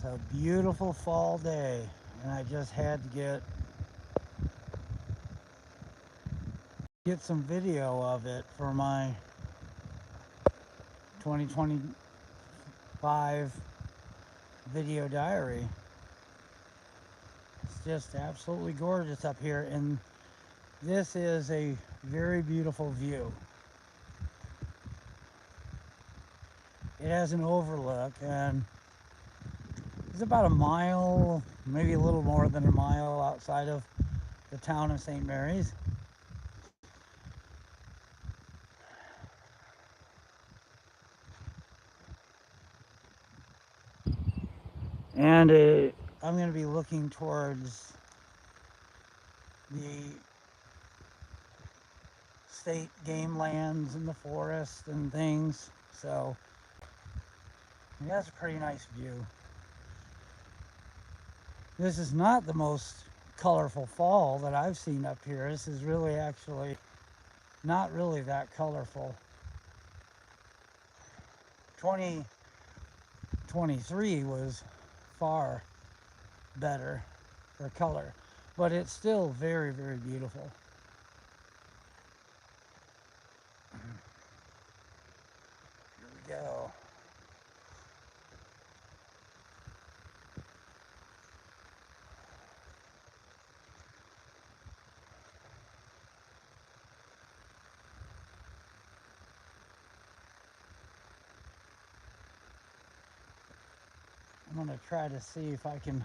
It's a beautiful fall day, and I just had to get some video of it for my 2025 video diary. It's just absolutely gorgeous up here, and this is a very beautiful view. It has an overlook, and it's about a mile, maybe a little more than a mile outside of the town of St. Mary's. And I'm going to be looking towards the state game lands and the forest and things. So that's a pretty nice view. This is not the most colorful fall that I've seen up here. This is really actually not really that colorful. 2023 was far better for color, but it's still very, very beautiful. Here we go. I'm going to try to see if I can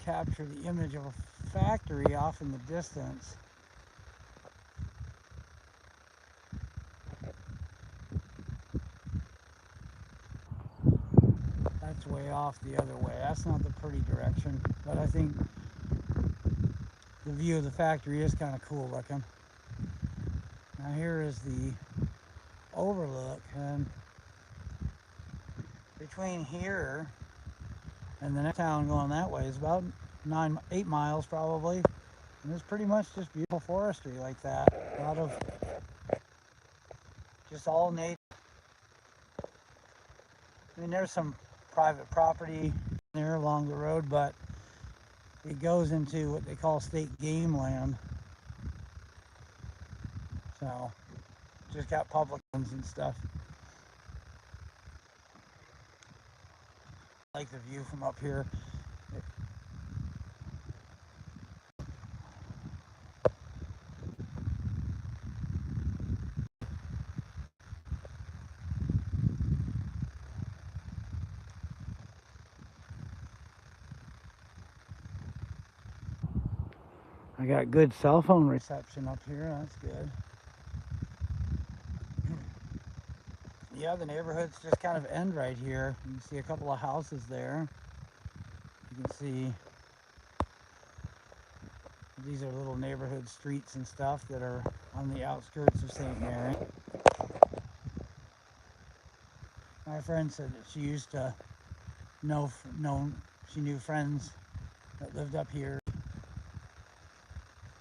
capture the image of a factory off in the distance. That's way off the other way. That's not the pretty direction, but I think the view of the factory is kind of cool looking. Now here is the overlook, and between here and the next town going that way is about 8 miles probably. And it's pretty much just beautiful forestry like that. A lot of just all native. I mean, there's some private property there along the road, but it goes into what they call state game land. So just got public ones and stuff. I like the view from up here. I got good cell phone reception up here. That's good. Yeah, the neighborhoods just kind of end right here. You can see a couple of houses there. You can see these are little neighborhood streets and stuff that are on the outskirts of St. Mary. My friend said that she used to she knew friends that lived up here.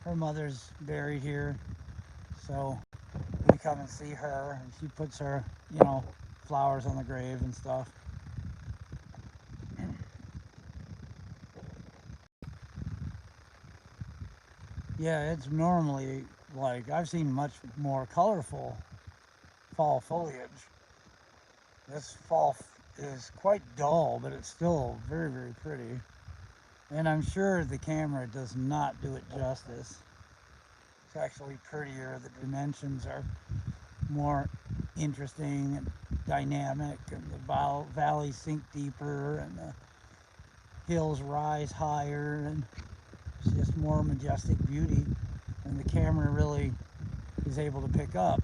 Her mother's buried here, so we come and see her, and she puts her, flowers on the grave and stuff. Yeah, it's normally like I've seen much more colorful fall foliage. This fall is quite dull, but it's still very, very pretty. And I'm sure the camera does not do it justice. It's actually prettier. The dimensions are more interesting and dynamic, and the valleys sink deeper, and the hills rise higher, and it's just more majestic beauty. And the camera really is able to pick up.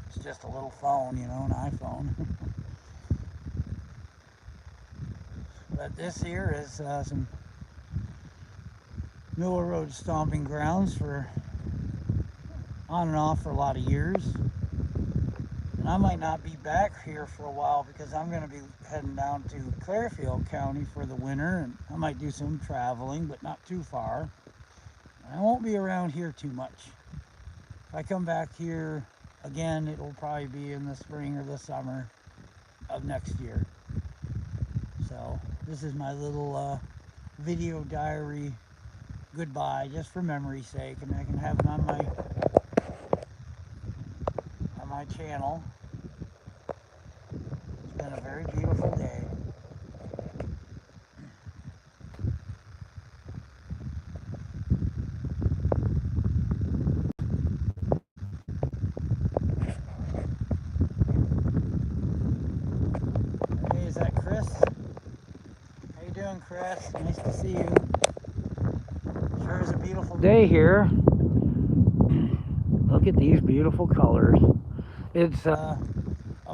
It's just a little phone, an iPhone. But this here is some Miller Road stomping grounds for on and off for a lot of years. And I might not be back here for a while because I'm going to be heading down to Clearfield County for the winter, and I might do some traveling, but not too far. I won't be around here too much. If I come back here again, it'll probably be in the spring or the summer of next year. this is my little video diary goodbye, just for memory's sake, and I can have it on my channel. It's been a very beautiful day. Hey, is that Chris? How you doing, Chris? Nice to see you. Sure is a beautiful day here. Look at these beautiful colors. It's a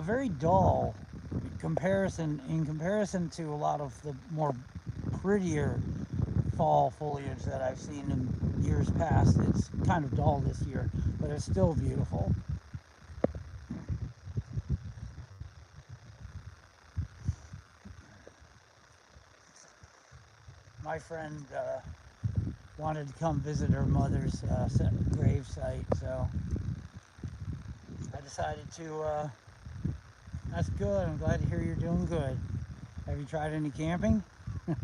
very dull in comparison to a lot of the more prettier fall foliage that I've seen in years past. It's kind of dull this year, but it's still beautiful. My friend wanted to come visit her mother's grave site, so I decided to, that's good. I'm glad to hear you're doing good. Have you tried any camping? You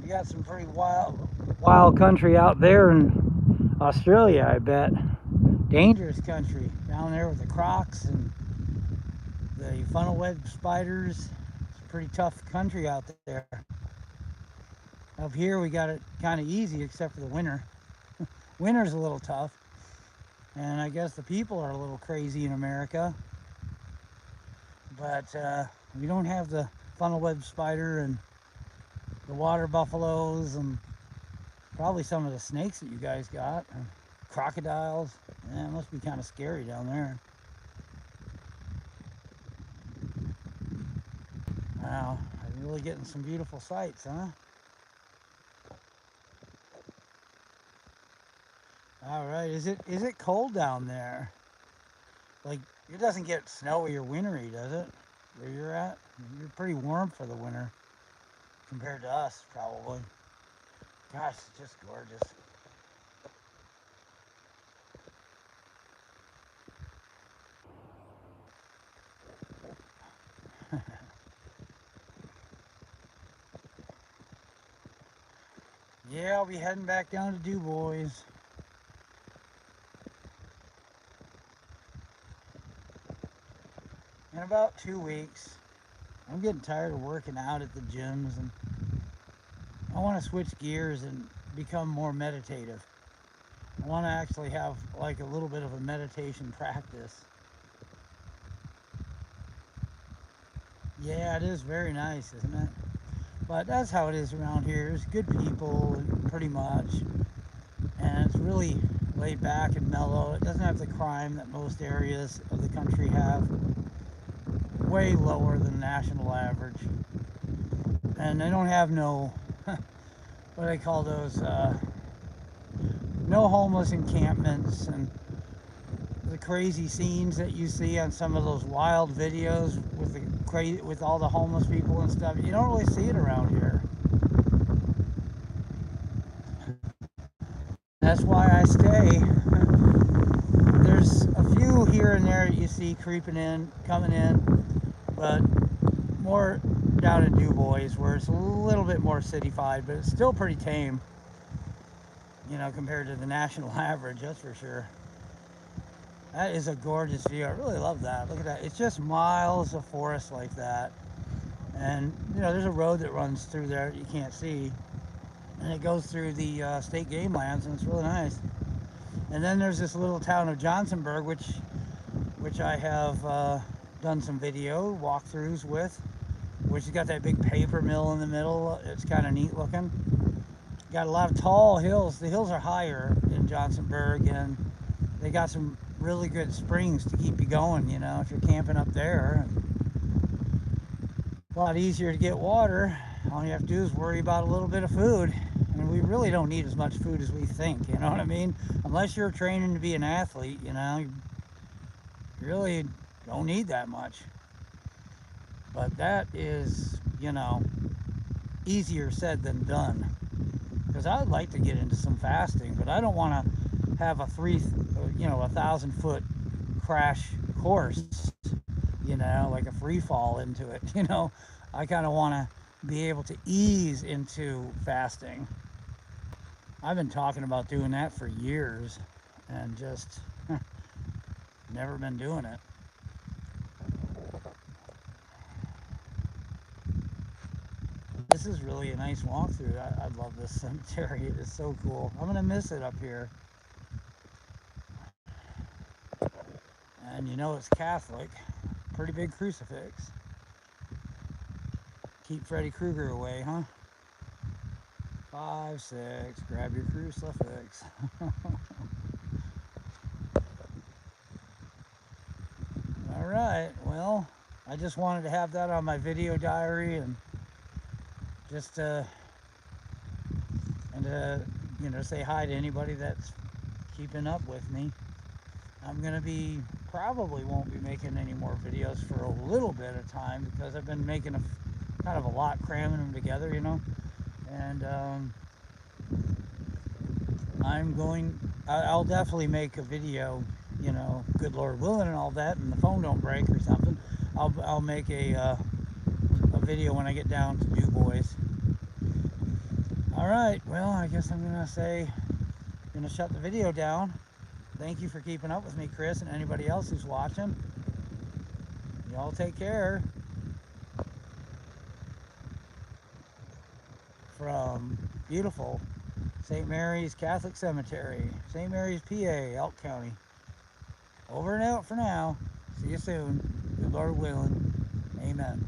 got some pretty wild country out there in Australia, I bet. Dangerous country down there with the crocs and the funnel web spiders. It's a pretty tough country out there. Up here we got it kind of easy except for the winter. Winter's a little tough, and I guess the people are a little crazy in America, but we don't have the funnel web spider and the water buffaloes and probably some of the snakes that you guys got, and crocodiles. Yeah, it must be kind of scary down there. Wow, I'm really getting some beautiful sights, huh? All right, is it cold down there? Like, it doesn't get snowy or wintry, does it? Where you're at? You're pretty warm for the winter compared to us, probably. Gosh, it's just gorgeous. Yeah, I'll be heading back down to DuBois. In about 2 weeks. I'm getting tired of working out at the gyms, and I want to switch gears and become more meditative. I want to actually have like a little bit of a meditation practice. Yeah, it is very nice, isn't it? But that's how it is around here. There's good people, pretty much, and it's really laid back and mellow. It doesn't have the crime that most areas of the country have. Way lower than the national average. And they don't have no, what do they call those, no homeless encampments and the crazy scenes that you see on some of those wild videos with all the homeless people and stuff. You don't really see it around here. That's why I stay. There's a few here and there that you see creeping in, coming in, but more down in DuBois where it's a little bit more cityfied, but it's still pretty tame, you know, compared to the national average, that's for sure. That is a gorgeous view. I really love that. Look at that. It's just miles of forest like that. And, you know, there's a road that runs through there that you can't see. And it goes through the state game lands, and it's really nice. And then there's this little town of Johnsonburg, which I have done some video walkthroughs with, which has got that big paper mill in the middle. It's kind of neat looking. Got a lot of tall hills. The hills are higher in Johnsonburg, and they got some really good springs to keep you going, you know, if you're camping up there. A lot easier to get water. All you have to do is worry about a little bit of food. And we really don't need as much food as we think, you know what I mean? Unless you're training to be an athlete, you know, you really don't need that much. But that is, you know, easier said than done. Because I'd like to get into some fasting, but I don't want to have a 1,000-foot crash course, like a free fall into it. I kind of want to be able to ease into fasting. I've been talking about doing that for years and just never been doing it. This is really a nice walkthrough. I love this cemetery. It is so cool. I'm going to miss it up here. And it's Catholic. Pretty big crucifix. Keep Freddy Krueger away, huh? 5, 6, grab your crucifix. All right, well, I just wanted to have that on my video diary and just say hi to anybody that's keeping up with me. I'm gonna probably won't be making any more videos for a little bit of time because I've been making kind of a lot, cramming them together, and I'll definitely make a video, good Lord willing and all that, and the phone don't break or something. I'll make a video when I get down to Du Bois. All right, well, I guess I'm gonna shut the video down. Thank you for keeping up with me, Chris, and anybody else who's watching. Y'all take care. From beautiful St. Mary's Catholic Cemetery, St. Mary's, PA, Elk County. Over and out for now. See you soon. Good Lord willing. Amen.